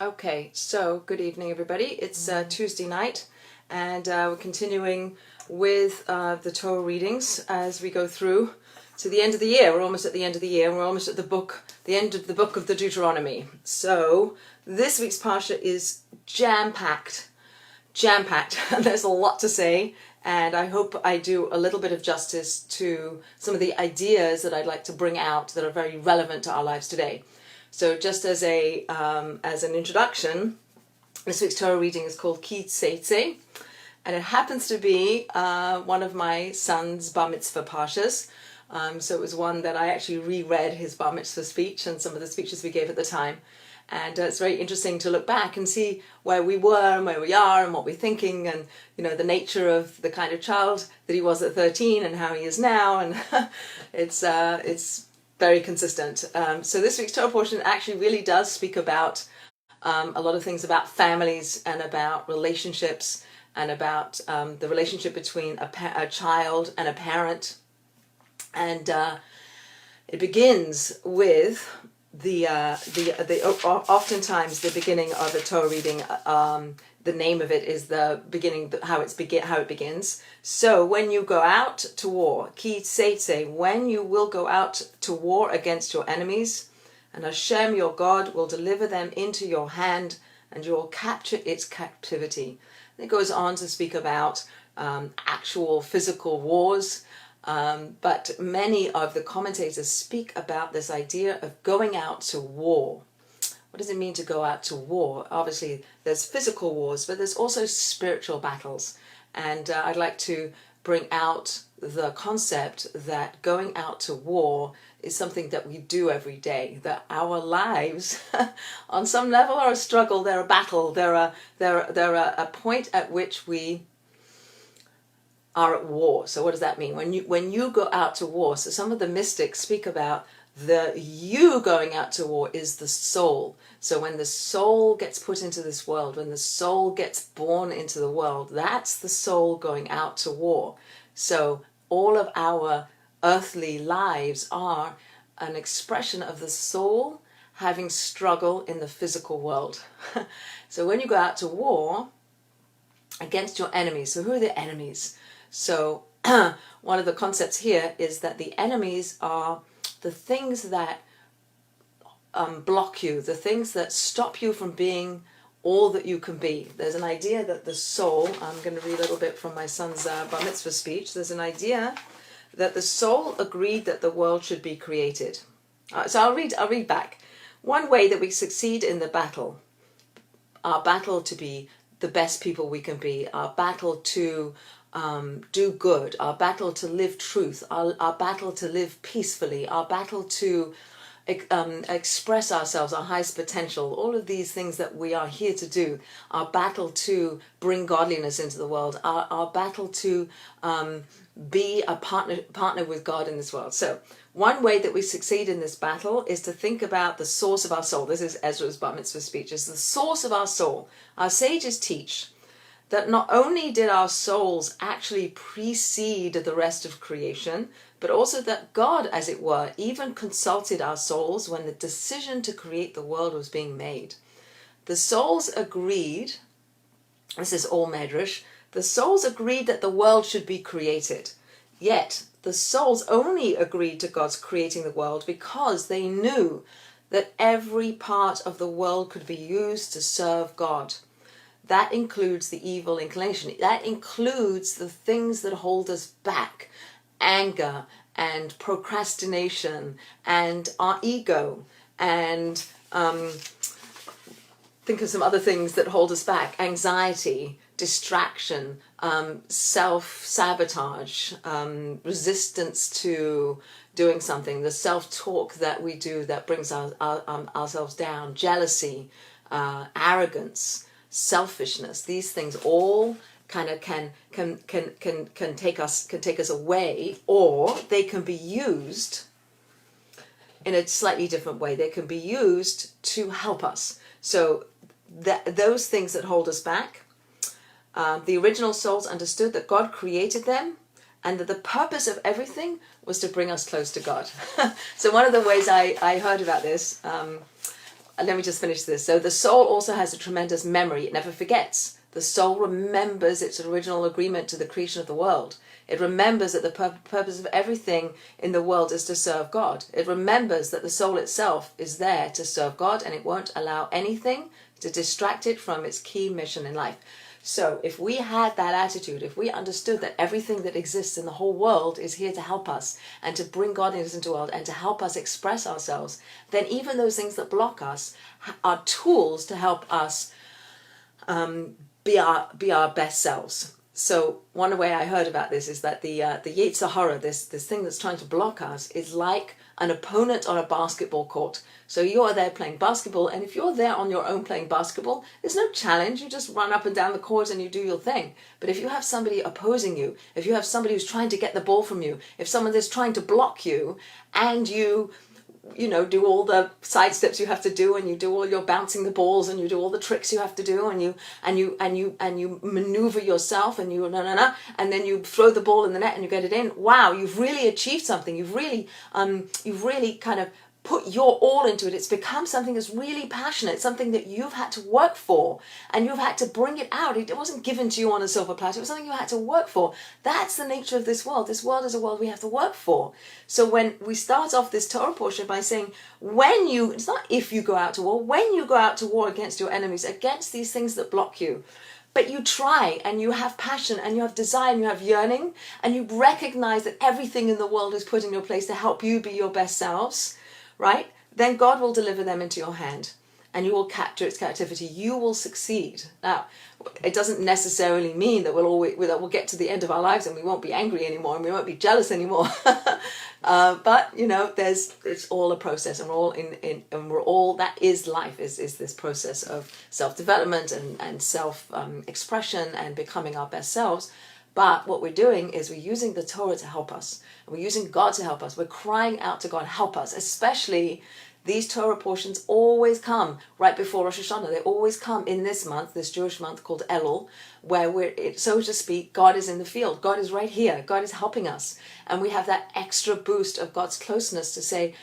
Okay, so good evening, everybody. It's Tuesday night, and we're continuing with the Torah readings as we go through to the end of the year. We're almost at the end of the year, and we're almost at the end of the book of the Deuteronomy. So this week's parsha is jam-packed, and there's a lot to say. And I hope I do a little bit of justice to some of the ideas that I'd like to bring out that are very relevant to our lives today. So just as an introduction, this week's Torah reading is called teitze, and it happens to be one of my son's bar mitzvah parshas. So it was one that I actually reread his bar mitzvah speech and some of the speeches we gave at the time. And it's very interesting to look back and see where we were and where we are and what we're thinking, and the nature of the kind of child that he was at 13 and how he is now. And it's very consistent. So this week's Torah portion actually really does speak about a lot of things about families and about relationships and about the relationship between a child and a parent. And it begins with oftentimes the beginning of a Torah reading. The name of it is the beginning, how it begins. So when you go out to war, teitze, when you will go out to war against your enemies, and Hashem your God will deliver them into your hand, and you will capture its captivity. And it goes on to speak about actual physical wars, but many of the commentators speak about this idea of going out to war. What does it mean to go out to war? Obviously, there's physical wars, but there's also spiritual battles. And I'd like to bring out the concept that going out to war is something that we do every day, that our lives on some level are a struggle, they're a battle, they're a point at which we are at war. So what does that mean? When you go out to war, so some of the mystics speak about you going out to war is the soul. So when the soul gets put into this world, when the soul gets born into the world, that's the soul going out to war. So all of our earthly lives are an expression of the soul having struggle in the physical world. So when you go out to war against your enemies, so who are the enemies? So one of the concepts here is that the enemies are the things that block you, the things that stop you from being all that you can be. There's an idea that the soul, I'm going to read a little bit from my son's bar mitzvah speech, there's an idea that the soul agreed that the world should be created. So I'll read back. One way that we succeed in the battle, our battle to be the best people we can be, our battle to do good, our battle to live truth, our battle to live peacefully, our battle to express ourselves, our highest potential, all of these things that we are here to do, our battle to bring godliness into the world, our battle to be a partner with God in this world. So one way that we succeed in this battle is to think about the source of our soul. This is Ezra's bar mitzvah speech. It's the source of our soul. Our sages teach that not only did our souls actually precede the rest of creation, but also that God, as it were, even consulted our souls when the decision to create the world was being made. The souls agreed, this is all Medrash, the souls agreed that the world should be created. Yet, the souls only agreed to God's creating the world because they knew that every part of the world could be used to serve God. That includes the evil inclination. That includes the things that hold us back. Anger and procrastination and our ego, and think of some other things that hold us back. Anxiety, distraction, self-sabotage, resistance to doing something, the self-talk that we do that brings ourselves down, jealousy, arrogance, selfishness. These things all kind of can take us away, or they can be used in a slightly different way. They can be used to help us. So those things that hold us back, the original souls understood that God created them and that the purpose of everything was to bring us close to God. So one of the ways I heard about this let me just finish this. So the soul also has a tremendous memory. It never forgets. The soul remembers its original agreement to the creation of the world. It remembers that the purpose of everything in the world is to serve God. It remembers that the soul itself is there to serve God, and it won't allow anything to distract it from its key mission in life. So if we had that attitude, if we understood that everything that exists in the whole world is here to help us and to bring godliness into the world and to help us express ourselves, then even those things that block us are tools to help us be our best selves. So one way I heard about this is that the teitze, this thing that's trying to block us, is like an opponent on a basketball court. So you're there playing basketball, and if you're there on your own playing basketball, there's no challenge. You just run up and down the court and you do your thing. But if you have somebody opposing you, if you have somebody who's trying to get the ball from you, if someone is trying to block you, and you do all the side steps you have to do, and you do all your bouncing the balls, and you do all the tricks you have to do, and you maneuver yourself, and and then you throw the ball in the net and you get it in. Wow, you've really achieved something. You've really kind of put your all into it. It's become something that's really passionate, something that you've had to work for, and you've had to bring it out. It wasn't given to you on a silver platter. It was something you had to work for. That's the nature of this world. This world is a world we have to work for. So when we start off this Torah portion by saying, it's not if you go out to war, when you go out to war against your enemies, against these things that block you, but you try, and you have passion, and you have desire, and you have yearning, and you recognize that everything in the world is put in your place to help you be your best selves, right? Then God will deliver them into your hand, and you will capture its captivity. You will succeed. Now, it doesn't necessarily mean that we'll get to the end of our lives and we won't be angry anymore and we won't be jealous anymore. But it's all a process, and we're all that is life. Is this process of self-development and self expression and becoming our best selves. But what we're doing is we're using the Torah to help us. We're using God to help us. We're crying out to God, help us. Especially these Torah portions always come right before Rosh Hashanah. They always come in this month, this Jewish month called Elul, where so to speak, God is in the field. God is right here. God is helping us. And we have that extra boost of God's closeness to say,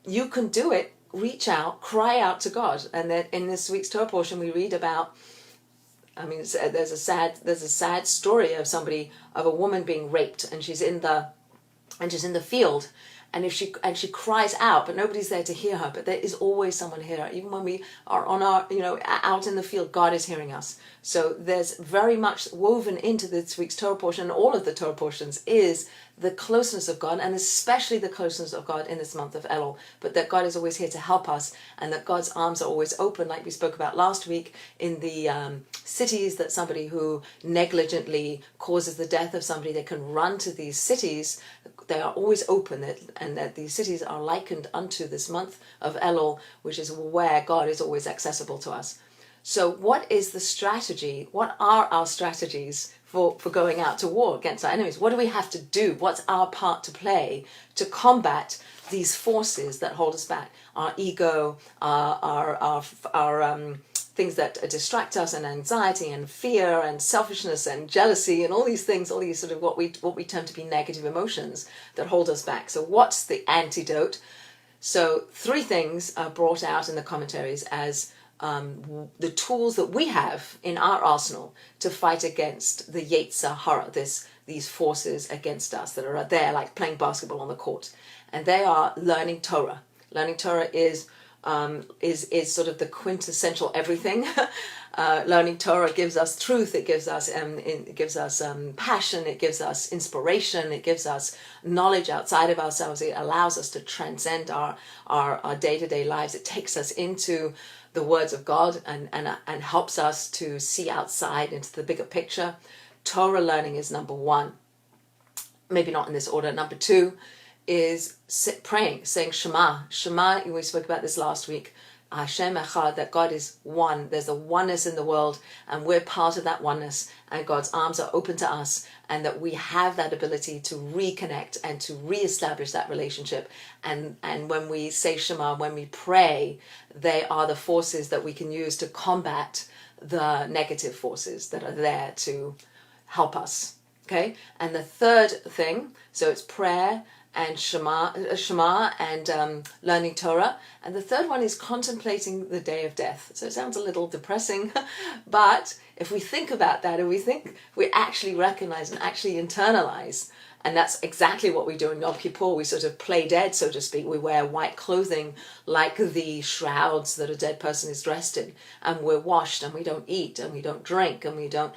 you can do it. Reach out, cry out to God. And then in this week's Torah portion, we read about, there's a sad story of a woman being raped, and she's in the field, and she cries out, but nobody's there to hear her. But there is always someone here. Even when we are on our out in the field, God is hearing us. So there's very much woven into this week's Torah portion, and all of the Torah portions, is the closeness of God, and especially the closeness of God in this month of Elul. But that God is always here to help us, and that God's arms are always open, like we spoke about last week in the cities, that somebody who negligently causes the death of somebody, they can run to these cities. They are always open, and that these cities are likened unto this month of Elul, which is where God is always accessible to us. So what is the strategy? What are our strategies for going out to war against our enemies? What do we have to do? What's our part to play to combat these forces that hold us back? Our ego, our things that distract us, and anxiety and fear and selfishness and jealousy and all these things, all these sort of what we term to be negative emotions that hold us back. So what's the antidote? So 3 things are brought out in the commentaries as the tools that we have in our arsenal to fight against the yetzer hara, these forces against us that are there like playing basketball on the court. And they are learning Torah. Learning Torah is sort of the quintessential everything. Learning Torah gives us truth. It gives us passion. It gives us inspiration. It gives us knowledge outside of ourselves. It allows us to transcend our day-to-day lives. It takes us into the words of God and helps us to see outside into the bigger picture. Torah learning is number 1. Maybe not in this order. Number 2 is praying, saying Shema. Shema, we spoke about this last week. Hashem Echad, that God is one. There's a oneness in the world, and we're part of that oneness, and God's arms are open to us, and that we have that ability to reconnect and to reestablish that relationship. And when we say Shema, when we pray, they are the forces that we can use to combat the negative forces that are there to help us. Okay? And the third thing, so it's prayer and Shema and learning Torah. And the third one is contemplating the day of death. So it sounds a little depressing, but if we think about that and we actually recognize and actually internalize, and that's exactly what we do in Yom Kippur. We sort of play dead, so to speak. We wear white clothing like the shrouds that a dead person is dressed in. And we're washed, and we don't eat, and we don't drink, and we don't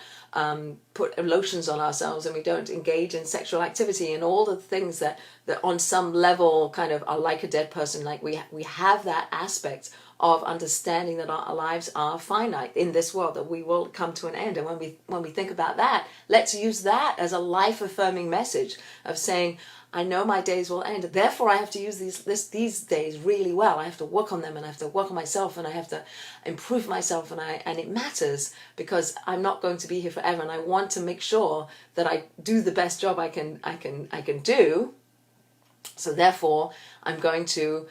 put lotions on ourselves, and we don't engage in sexual activity, and all the things that on some level kind of are like a dead person. Like we have that aspect of understanding that our lives are finite in this world, that we will come to an end. And when we think about that, let's use that as a life-affirming message of saying, I know my days will end, therefore I have to use these days really well. I have to work on them, and I have to work on myself, and I have to improve myself, and it matters because I'm not going to be here forever, and I want to make sure that I do the best job I can do. So therefore, I'm going to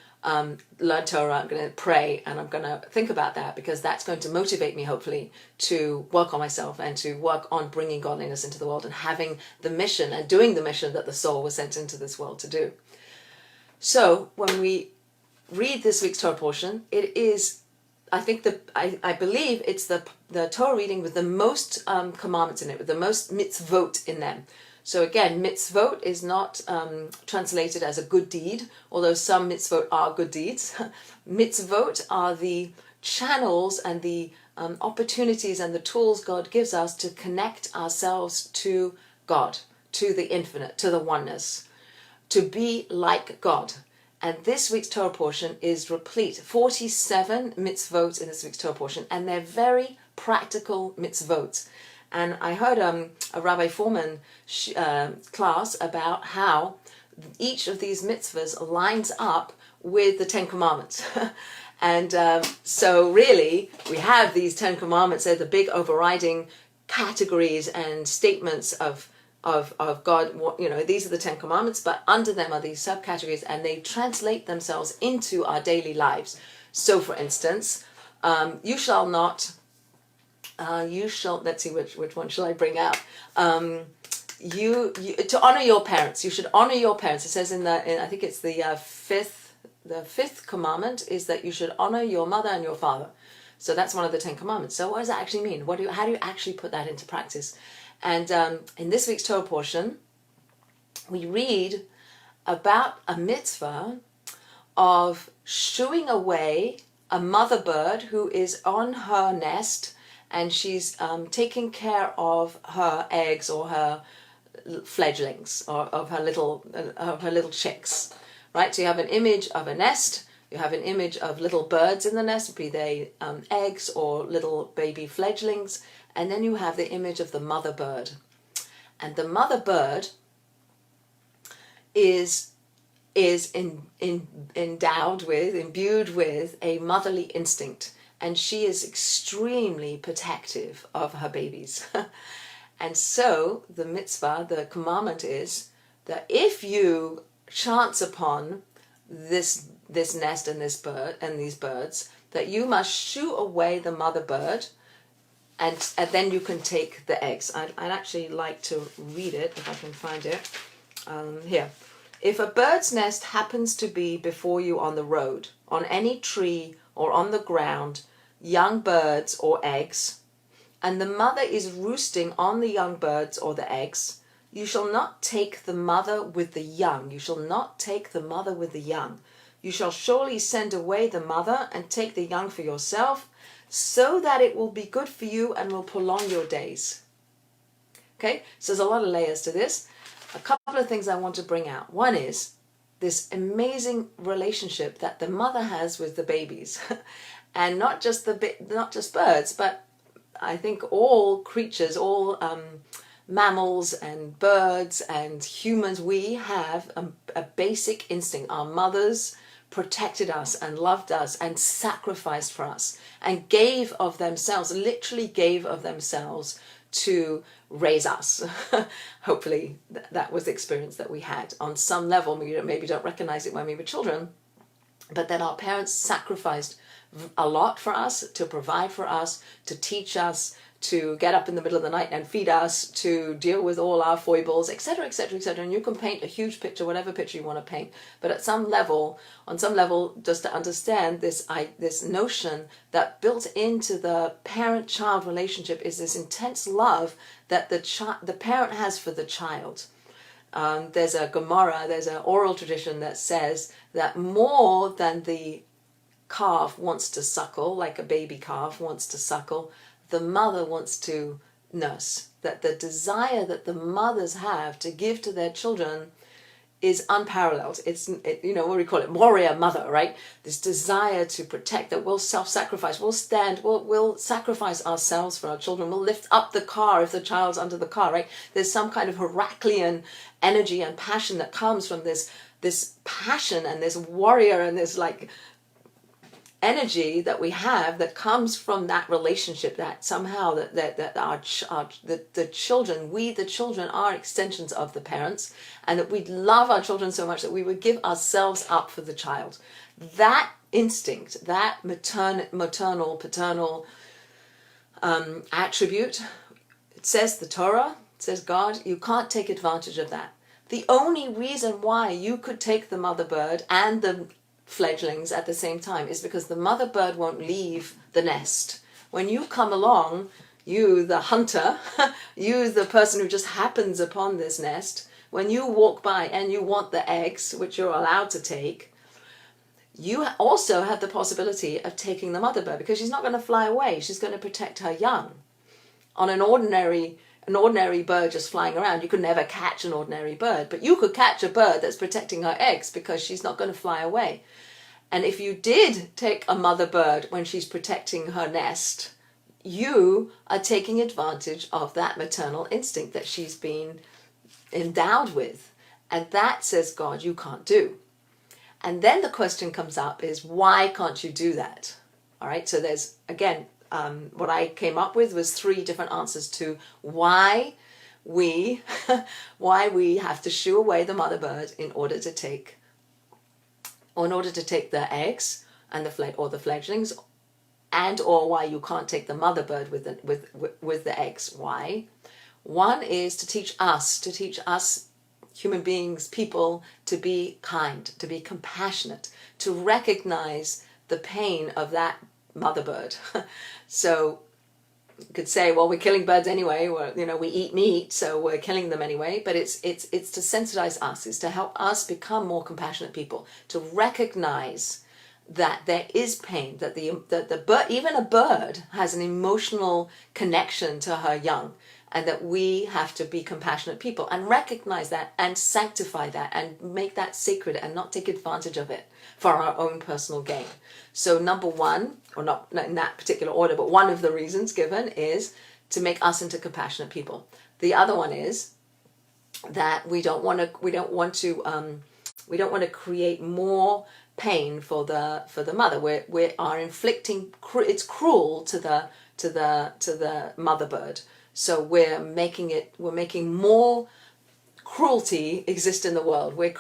learn Torah, I'm going to pray, and I'm going to think about that, because that's going to motivate me, hopefully, to work on myself and to work on bringing godliness into the world and having the mission and doing the mission that the soul was sent into this world to do. So when we read this week's Torah portion, it is, I believe it's the Torah reading with the most commandments in it, with the most mitzvot in them. So again, mitzvot is not translated as a good deed, although some mitzvot are good deeds. Mitzvot are the channels and the opportunities and the tools God gives us to connect ourselves to God, to the infinite, to the oneness, to be like God. And this week's Torah portion is replete. 47 mitzvot in this week's Torah portion, and they're very practical mitzvot. And I heard a Rabbi Foreman class about how each of these mitzvahs lines up with the Ten Commandments. And so really, we have these Ten Commandments. They're the big overriding categories and statements of God. You know, these are the Ten Commandments, but under them are these subcategories, and they translate themselves into our daily lives. So for instance, you shall not... let's see, which one shall I bring out? You to honor your parents. You should honor your parents. It says I think it's the fifth commandment is that you should honor your mother and your father. So that's one of the 10 commandments. So what does that actually mean? How do you actually put that into practice? And in this week's Torah portion, we read about a mitzvah of shooing away a mother bird who is on her nest, and she's taking care of her eggs or her fledglings, or of her little chicks, right? So you have an image of a nest, you have an image of little birds in the nest, be they eggs or little baby fledglings, and then you have the image of the mother bird. And the mother bird is imbued with a motherly instinct. And she is extremely protective of her babies. And so the mitzvah, the commandment is that if you chance upon this nest and this bird and these birds, that you must shoo away the mother bird, and then you can take the eggs. I'd actually like to read it if I can find it. Here. If a bird's nest happens to be before you on the road, on any tree, or on the ground, young birds or eggs, and the mother is roosting on the young birds or the eggs, you shall not take the mother with the young. You shall not take the mother with the young. You shall surely send away the mother and take the young for yourself, so that it will be good for you and will prolong your days. Okay, so there's a lot of layers to this. A couple of things I want to bring out. One is this amazing relationship that the mother has with the babies. And not just birds, but I think all creatures, all mammals and birds and humans, we have a basic instinct. Our mothers protected us and loved us and sacrificed for us and gave of themselves, literally gave of themselves to raise us. Hopefully that was the experience that we had on some level. We maybe don't recognize it when we were children, but then our parents sacrificed a lot for us, to provide for us, to teach us, to get up in the middle of the night and feed us, to deal with all our foibles, etc., etc., etc. And you can paint a huge picture, whatever picture you want to paint. But at some level, on some level, just to understand this notion that built into the parent-child relationship is this intense love that the parent has for the child. There's a Gemara, there's an oral tradition that says that more than the calf wants to suckle, like a baby calf wants to suckle, the mother wants to nurse. That the desire that the mothers have to give to their children is unparalleled. What we call it, warrior mother, right? This desire to protect, that we'll self-sacrifice, we'll sacrifice ourselves for our children, we'll lift up the car if the child's under the car, right? There's some kind of Heraclean energy and passion that comes from this passion and this warrior and this like energy that we have that comes from that relationship, that somehow that the children are extensions of the parents, and that we love our children so much that we would give ourselves up for the child. That instinct, that maternal, paternal attribute, it says the Torah, it says God, you can't take advantage of that. The only reason why you could take the mother bird and the fledglings at the same time is because the mother bird won't leave the nest. When you come along, you the hunter, you the person who just happens upon this nest, when you walk by and you want the eggs, which you're allowed to take, you also have the possibility of taking the mother bird, because she's not going to fly away, she's going to protect her young. On an ordinary bird just flying around, you could never catch an ordinary bird, but you could catch a bird that's protecting her eggs because she's not going to fly away. And if you did take a mother bird when she's protecting her nest, you are taking advantage of that maternal instinct that she's been endowed with. And that, says God, you can't do. And then the question comes up is, why can't you do that? All right, so there's, again, what I came up with was 3 different answers to why we have to shoo away the mother bird in order to take the eggs and the fledglings, and or why you can't take the mother bird with the eggs. Why? One is to teach us human beings, people, to be kind, to be compassionate, to recognize the pain of that mother bird. So you could say, well, we're killing birds anyway, or we eat meat, so we're killing them anyway. But it's to sensitize us, it's to help us become more compassionate people, to recognize that there is pain, that the bird, even a bird, has an emotional connection to her young, and that we have to be compassionate people and recognize that and sanctify that and make that sacred and not take advantage of it for our own personal gain. So number 1, or not in that particular order, but one of the reasons given is to make us into compassionate people. The other one is that we don't want to create more pain for the mother. We are inflicting. It's cruel to the mother bird. So we're making more cruelty exist in the world. We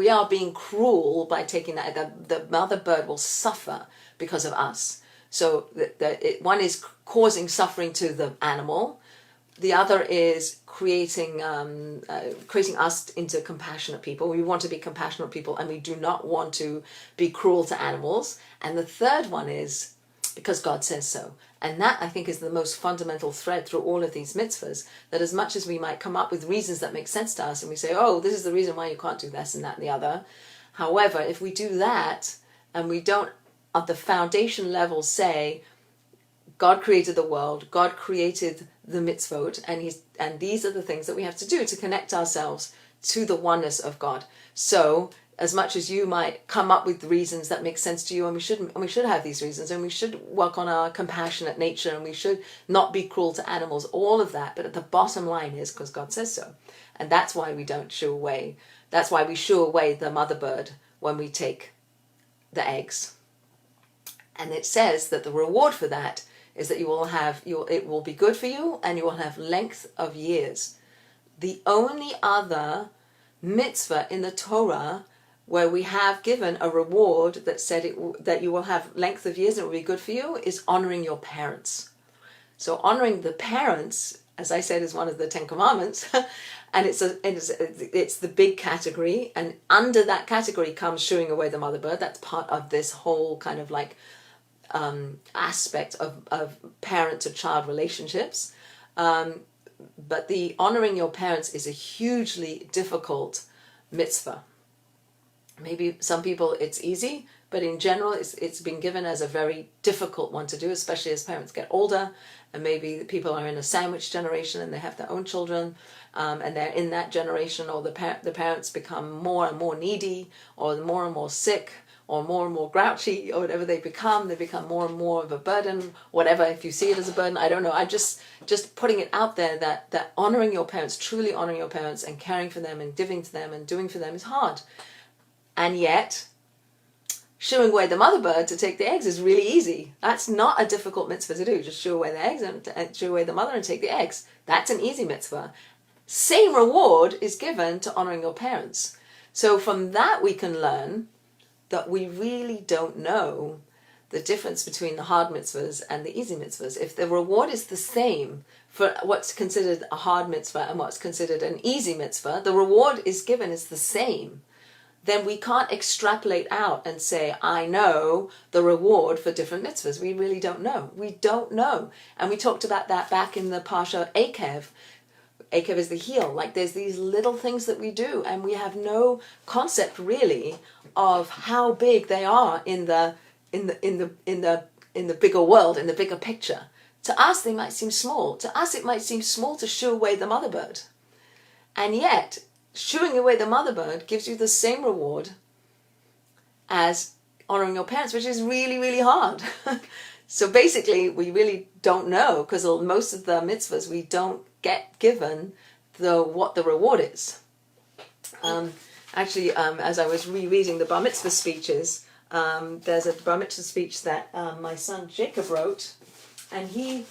are being cruel by taking that. The mother bird will suffer because of us. So one is causing suffering to the animal. The other is creating us into compassionate people. We want to be compassionate people, and we do not want to be cruel to animals. And the third one is because God says so. And that, I think, is the most fundamental thread through all of these mitzvahs, that as much as we might come up with reasons that make sense to us, and we say, oh, this is the reason why you can't do this and that and the other. However, if we do that, and we don't, at the foundation level, say, God created the world, God created the mitzvot, and these are the things that we have to do to connect ourselves to the oneness of God. So as much as you might come up with reasons that make sense to you, and we should have these reasons, and we should work on our compassionate nature, and we should not be cruel to animals, all of that, but at the bottom line is because God says so. And that's why we don't shoo away. That's why we shoo away the mother bird when we take the eggs. And it says that the reward for that is that it will be good for you, and you will have length of years. The only other mitzvah in the Torah where we have given a reward that said that you will have length of years and it will be good for you is honoring your parents. So honoring the parents, as I said, is one of the 10 Commandments, and it's the big category. And under that category comes shooing away the mother bird. That's part of this whole kind of like aspect of parent to child relationships. But the honoring your parents is a hugely difficult mitzvah. Maybe some people it's easy, but in general it's been given as a very difficult one to do, especially as parents get older, and maybe people are in a sandwich generation and they have their own children, and they're in that generation, or the parents become more and more needy, or more and more sick, or more grouchy, or whatever they become more and more of a burden, whatever, if you see it as a burden, I don't know. I just putting it out there that honoring your parents, truly honoring your parents and caring for them and giving to them and doing for them is hard. And yet, shooing away the mother bird to take the eggs is really easy. That's not a difficult mitzvah to do. Just shoo away the eggs and shoo away the mother and take the eggs. That's an easy mitzvah. Same reward is given to honoring your parents. So from that we can learn that we really don't know the difference between the hard mitzvahs and the easy mitzvahs. If the reward is the same for what's considered a hard mitzvah and what's considered an easy mitzvah, the reward is given is the same, then we can't extrapolate out and say, I know the reward for different mitzvahs. We really don't know. We don't know. And we talked about that back in the Parsha Akev. Akev is the heel. Like there's these little things that we do, and we have no concept really of how big they are in the bigger world, in the bigger picture. To us, they might seem small. To us, it might seem small to shoo away the mother bird. And yet, shooing away the mother bird gives you the same reward as honoring your parents, which is really, really hard. So basically, we really don't know, because most of the mitzvahs we don't get given what the reward is. Actually, as I was rereading the bar mitzvah speeches, there's a bar mitzvah speech that my son Jacob wrote, and he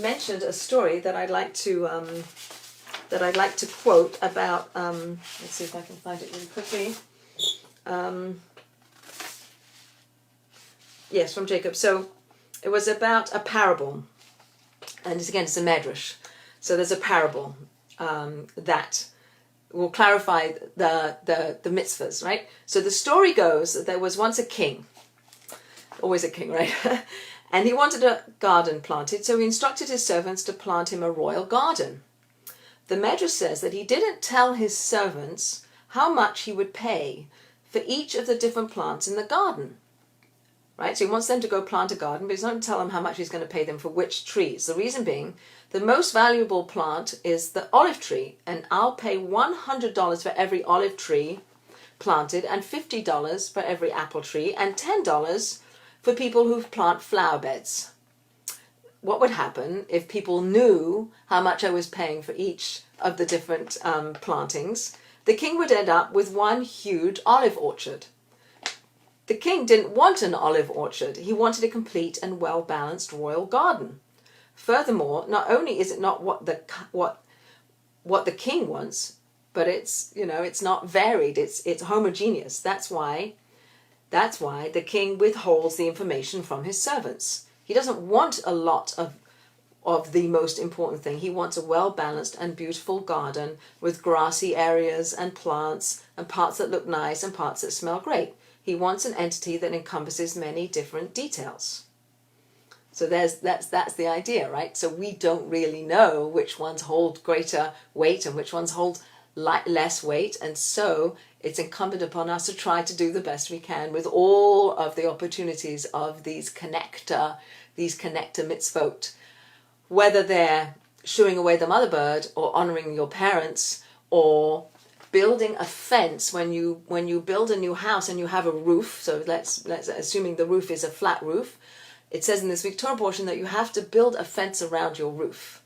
mentioned a story that I'd like to quote about. Let's see if I can find it really quickly. Yes, from Jacob. So it was about a parable, and it's a medrash. So there's a parable that will clarify the mitzvahs, right? So the story goes that there was once a king, always a king, right? And he wanted a garden planted, so he instructed his servants to plant him a royal garden. The Medrash says that he didn't tell his servants how much he would pay for each of the different plants in the garden. Right? So he wants them to go plant a garden, but he's not going to tell them how much he's going to pay them for which trees. The reason being, the most valuable plant is the olive tree, and I'll pay $100 for every olive tree planted, and $50 for every apple tree, and $10 for people who plant flower beds. What would happen if people knew how much I was paying for each of the different plantings? The king would end up with one huge olive orchard. The king didn't want an olive orchard. He wanted a complete and well-balanced royal garden. Furthermore, not only is it not what the king wants, but it's not varied. It's homogeneous. That's why the king withholds the information from his servants. He doesn't want a lot of the most important thing. He wants a well-balanced and beautiful garden with grassy areas and plants and parts that look nice and parts that smell great. He wants an entity that encompasses many different details. So that's the idea, right? So we don't really know which ones hold greater weight and which ones hold less weight, and so it's incumbent upon us to try to do the best we can with all of the opportunities of these connector mitzvot, whether they're shooing away the mother bird or honoring your parents or building a fence. When you build a new house and you have a roof, so let's assuming the roof is a flat roof, it says in this week Torah portion that you have to build a fence around your roof,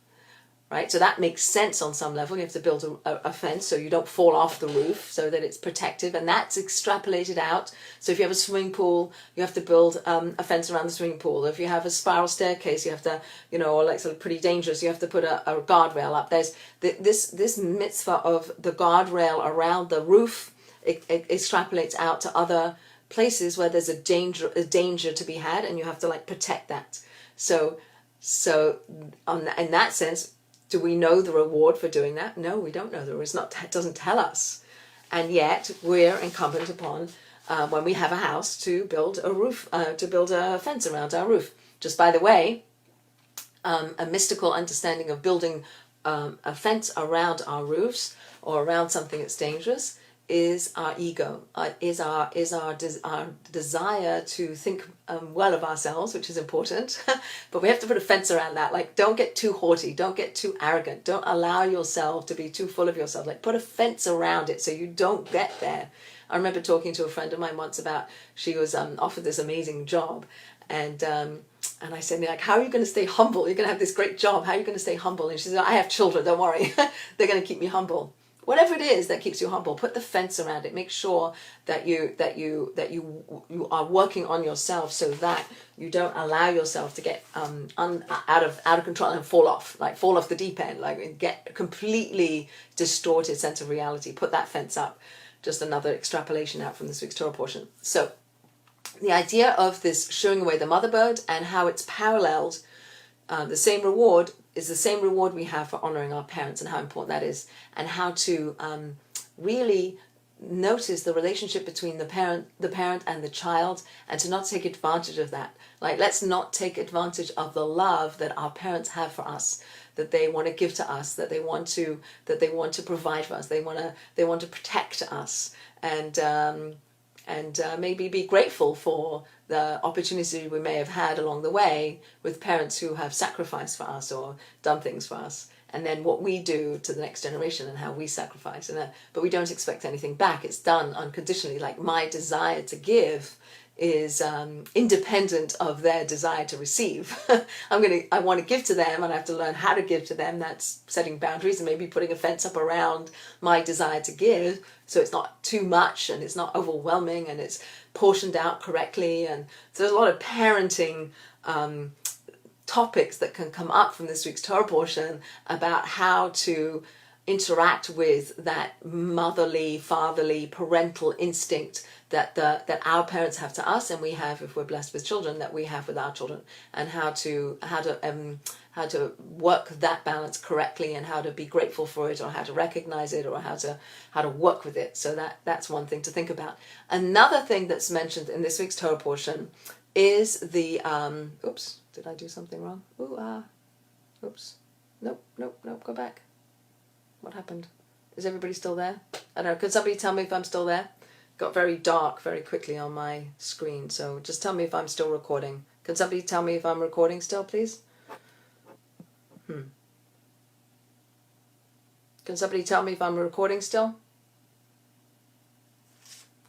right? So that makes sense on some level. You have to build a fence so you don't fall off the roof, so that it's protective, and that's extrapolated out. So if you have a swimming pool, you have to build a fence around the swimming pool. If you have a spiral staircase, you have to, or like sort of pretty dangerous, you have to put a guardrail up. There's this mitzvah of the guardrail around the roof. It extrapolates out to other places where there's a danger to be had, and you have to protect that. So So in that sense, do we know the reward for doing that? No, we don't know the reward. It doesn't tell us. And yet we're incumbent upon, when we have a house, to build a roof, to build a fence around our roof. Just by the way, a mystical understanding of building a fence around our roofs or around something that's dangerous is our ego, is our desire to think well of ourselves, which is important. But we have to put a fence around that. Like, don't get too haughty, don't get too arrogant, don't allow yourself to be too full of yourself. Like, put a fence around it so you don't get there. I remember talking to a friend of mine once about, she was offered this amazing job, and I said, like, how are you going to stay humble? You're going to have this great job. How are you going to stay humble? And she said, I have children, don't worry. They're going to keep me humble. Whatever it is that keeps you humble, put the fence around it. Make sure that you are working on yourself so that you don't allow yourself to get out of control and fall off the deep end, like get a completely distorted sense of reality. Put that fence up. Just another extrapolation out from this week's Torah portion. So the idea of this showing away the mother bird and how it's paralleled, the same reward is the same reward we have for honoring our parents, and how important that is, and how to really notice the relationship between the parent and the child, and to not take advantage of that. Like, let's not take advantage of the love that our parents have for us, that they want to give to us, that they want to provide for us, they want to protect us, and maybe be grateful for the opportunity we may have had along the way with parents who have sacrificed for us or done things for us, and then what we do to the next generation and how we sacrifice. But we don't expect anything back. It's done unconditionally. Like, my desire to give is independent of their desire to receive. I want to give to them, and I have to learn how to give to them. That's setting boundaries and maybe putting a fence up around my desire to give, so it's not too much and it's not overwhelming and it's portioned out correctly. And so there's a lot of parenting topics that can come up from this week's Torah portion about how to interact with that motherly, fatherly, parental instinct that our parents have to us, and we have, if we're blessed with children, that we have with our children, and how to work that balance correctly, and how to be grateful for it, or how to recognize it, or how to work with it. So that's one thing to think about. Another thing that's mentioned in this week's Torah portion is the oops, did I do something wrong? Oops, nope, go back. What happened? Is everybody still there? I don't know. Could somebody tell me if I'm still there? Got very dark very quickly on my screen, so just tell me if I'm still recording. Can somebody tell me if I'm recording still, please? Can somebody tell me if I'm recording still?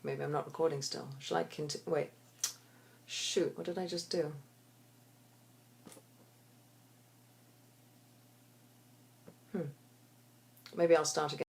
Maybe I'm not recording still. Shall I continue? Wait. Shoot, what did I just do? Maybe I'll start again.